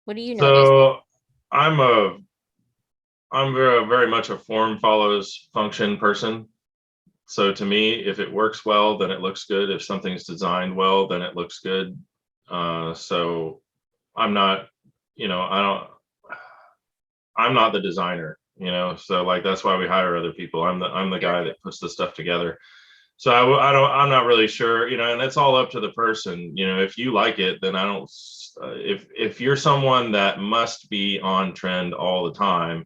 What do you notice? So I'm a I'm very much a form follows function person. So to me, if it works well, then it looks good. If something's designed well, then it looks good. So I'm not, I don't, I'm not the designer, so like that's why we hire other people. I'm the Sure. guy that puts the stuff together. So I'm not really sure, and it's all up to the person. If you like it, then I don't. If you're someone that must be on trend all the time,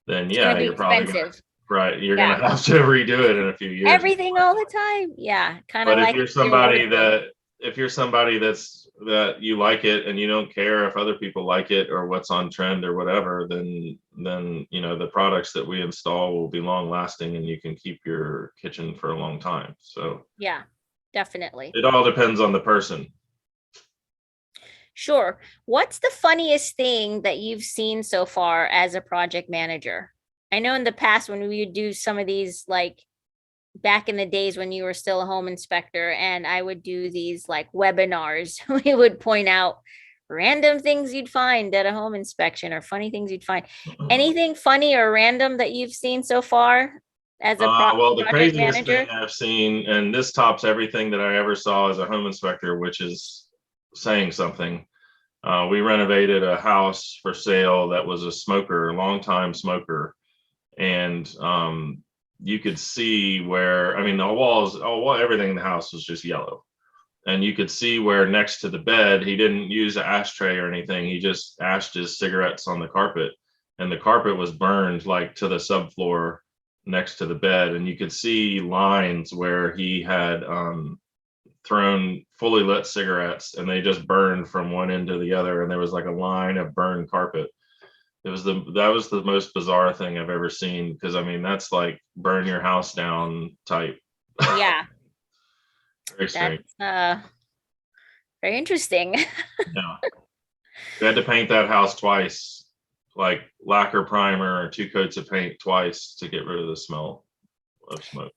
then It's gonna yeah, be you're probably gonna expensive. right. You're gonna Yeah. have to redo it in a few years. Everything all the time. Yeah. Kind of But like your wardrobe. if you're somebody that you like it and you don't care if other people like it or what's on trend or whatever, then the products that we install will be long lasting and you can keep your kitchen for a long time. So Yeah, definitely. it all depends on the person. Sure. What's the funniest thing that you've seen so far as a project manager? I know in the past when we would do some of these, like back in the days when you were still a home inspector, and I would do these like webinars, we would point out random things you'd find at a home inspection or funny things you'd find. Anything funny or random that you've seen so far as a Well, the project craziest thing manager? I've seen, and this tops everything that I ever saw as a home inspector, which is saying something. We renovated a house for sale that was a smoker, a long-time smoker, and you could see where, I mean, the walls, oh, well, everything in the house was just yellow, and you could see where next to the bed, he didn't use an ashtray or anything. He just ashed his cigarettes on the carpet, and the carpet was burned like to the subfloor next to the bed, and you could see lines where he had thrown fully lit cigarettes and they just burned from one end to the other, and there was like a line of burned carpet. That was the most bizarre thing I've ever seen, because I mean that's like burn your house down type. Yeah, Very that's strange. very interesting. Yeah, we had to paint that house twice, like lacquer primer or two coats of paint twice to get rid of the smell of smoke.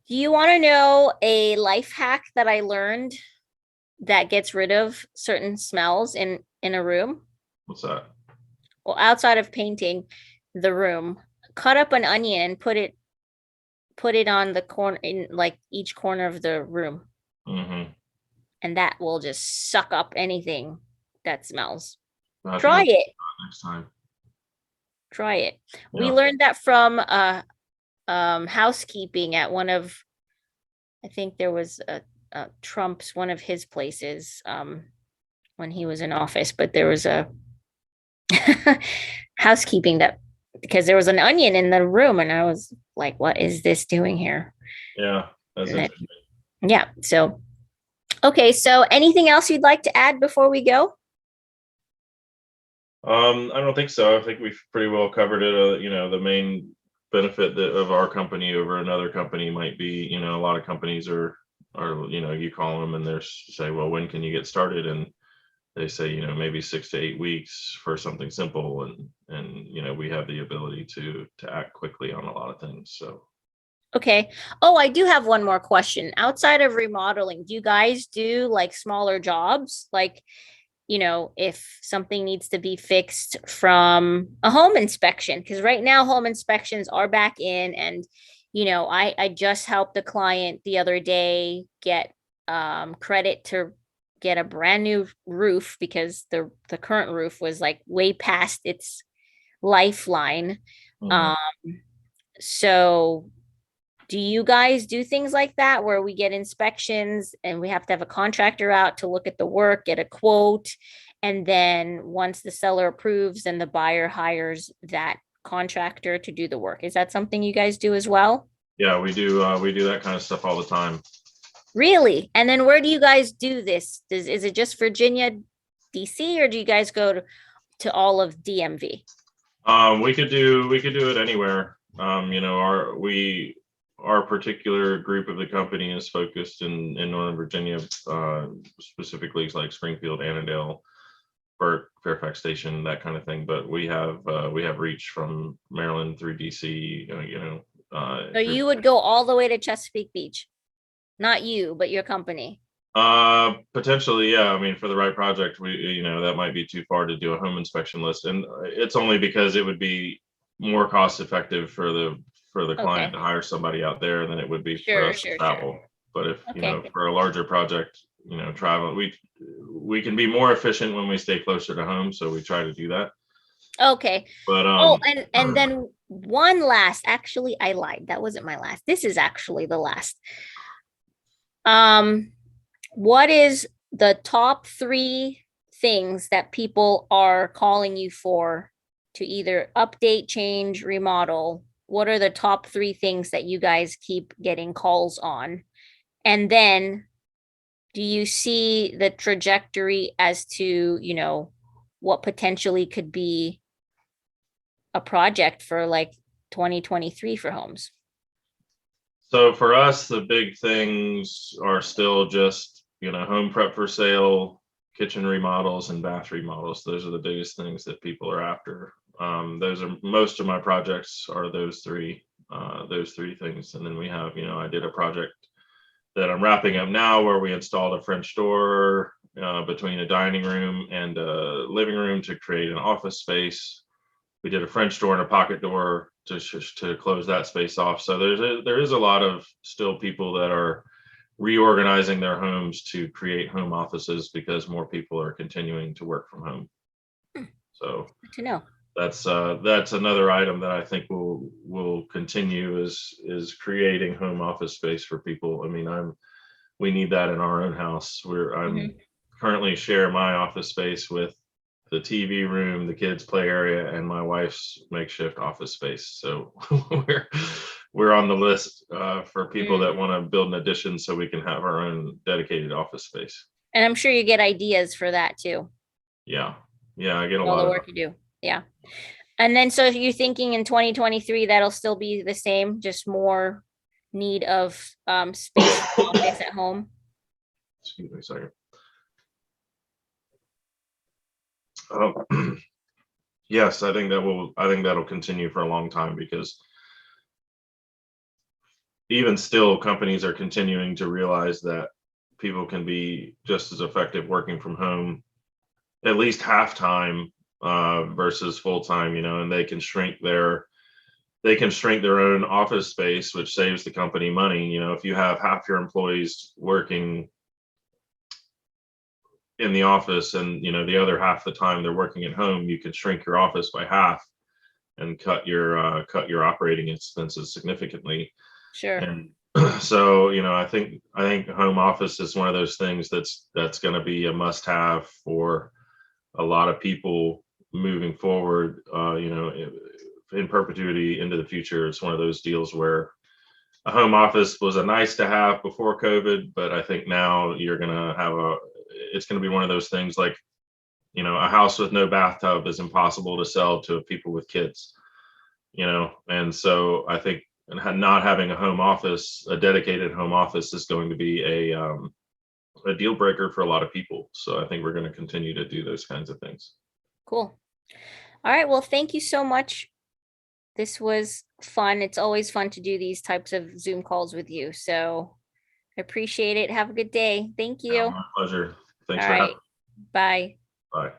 Do you want to know a life hack that I learned that gets rid of certain smells in a room? What's that? Well, outside of painting the room, cut up an onion and put it on the corner in like each corner of the room, Mm-hmm. and that will just suck up anything that smells. I have to Try look it. next time. Try it. We Yeah. learned that from housekeeping at one of, I think there was a Trump's one of his places when he was in office, but there was a housekeeping that, because there was an onion in the room and I was like, what is this doing here? Yeah, that's And then, interesting. yeah. So, okay. So anything else you'd like to add before we go? I don't think so. I think we've pretty well covered it. The main benefit of our company over another company might be, a lot of companies are, you call them and they're say, well, when can you get started? And they say, maybe 6 to 8 weeks for something simple, and we have the ability to act quickly on a lot of things. So Okay. Oh, I do have one more question. Outside of remodeling, do you guys do like smaller jobs? Like, if something needs to be fixed from a home inspection, because right now home inspections are back in, and I just helped a client the other day get credit to get a brand new roof because the current roof was like way past its lifeline. mhm. Um, so do you guys do things like that where we get inspections and we have to have a contractor out to look at the work, get a quote, and then once the seller approves, then the buyer hires that contractor to do the work? Is that something you guys do as well? Yeah, we do that kind of stuff all the time. Really? And then where do you guys do this? Is it just Virginia, DC, or do you guys go to all of DMV? We could do it anywhere. Our particular group of the company is focused in Northern Virginia, specifically like Springfield, Annandale, Burke, Fairfax Station, that kind of thing. But we have reach from Maryland through DC, So through. you would go all the way to Chesapeake Beach? Not you, but your company. Potentially, yeah. I mean, for the right project, that might be too far to do a home inspection list, and it's only because it would be more cost effective for the client Okay. to hire somebody out there than it would be for Sure, us to sure, sure. travel. But if, Okay. for a larger project, travel, we can be more efficient when we stay closer to home, so we try to do that. Okay. But Oh, and then one last, actually I lied. That wasn't my last. This is actually the last. Um, what is the top three things that people are calling you for to either update, change, remodel? What are the top three things that you guys keep getting calls on? And then do you see the trajectory as to, what potentially could be a project for like 2023 for homes? So for us, the big things are still just, home prep for sale, kitchen remodels and bath remodels. Those are the biggest things that people are after. Those are most of my projects are those three things. And then we have, I did a project that I'm wrapping up now where we installed a French door between a dining room and a living room to create an office space. We did a French door and a pocket door to close that space off. So there is a lot of still people that are reorganizing their homes to create home offices because more people are continuing to work from home. Hmm, So good to know. that's another item that I think will continue is creating home office space for people. I mean, we need that in our own house. I'm Mhm. currently share my office space with the TV room, the kids' play area, and my wife's makeshift office space. So we're on the list for people Mm. that want to build an addition so we can have our own dedicated office space. And I'm sure you get ideas for that too, Yeah, yeah, I get a all lot the of. work you do. Yeah. And then, so if you're thinking in 2023, that'll still be the same, just more need of space for office at home. Excuse me a second. Oh, yes, I think that will. I think that'll continue for a long time because even still, companies are continuing to realize that people can be just as effective working from home at least half time versus full time, and they can shrink their own office space, which saves the company money. If you have half your employees working in the office and the other half the time they're working at home, you can shrink your office by half and cut your operating expenses significantly. Sure. And so I think home office is one of those things that's going to be a must have for a lot of people moving forward, in perpetuity into the future. It's one of those deals where a home office was a nice to have before COVID, but I think now it's going to be one of those things like, a house with no bathtub is impossible to sell to people with kids, and so I think not having a dedicated home office is going to be a deal breaker for a lot of people. So I think we're going to continue to do those kinds of things. Cool. All right. Well, thank you so much. This was fun. It's always fun to do these types of Zoom calls with you. So I appreciate it. Have a good day. Thank Yeah, you. my pleasure. Thanks All for having right. me. Bye. Bye.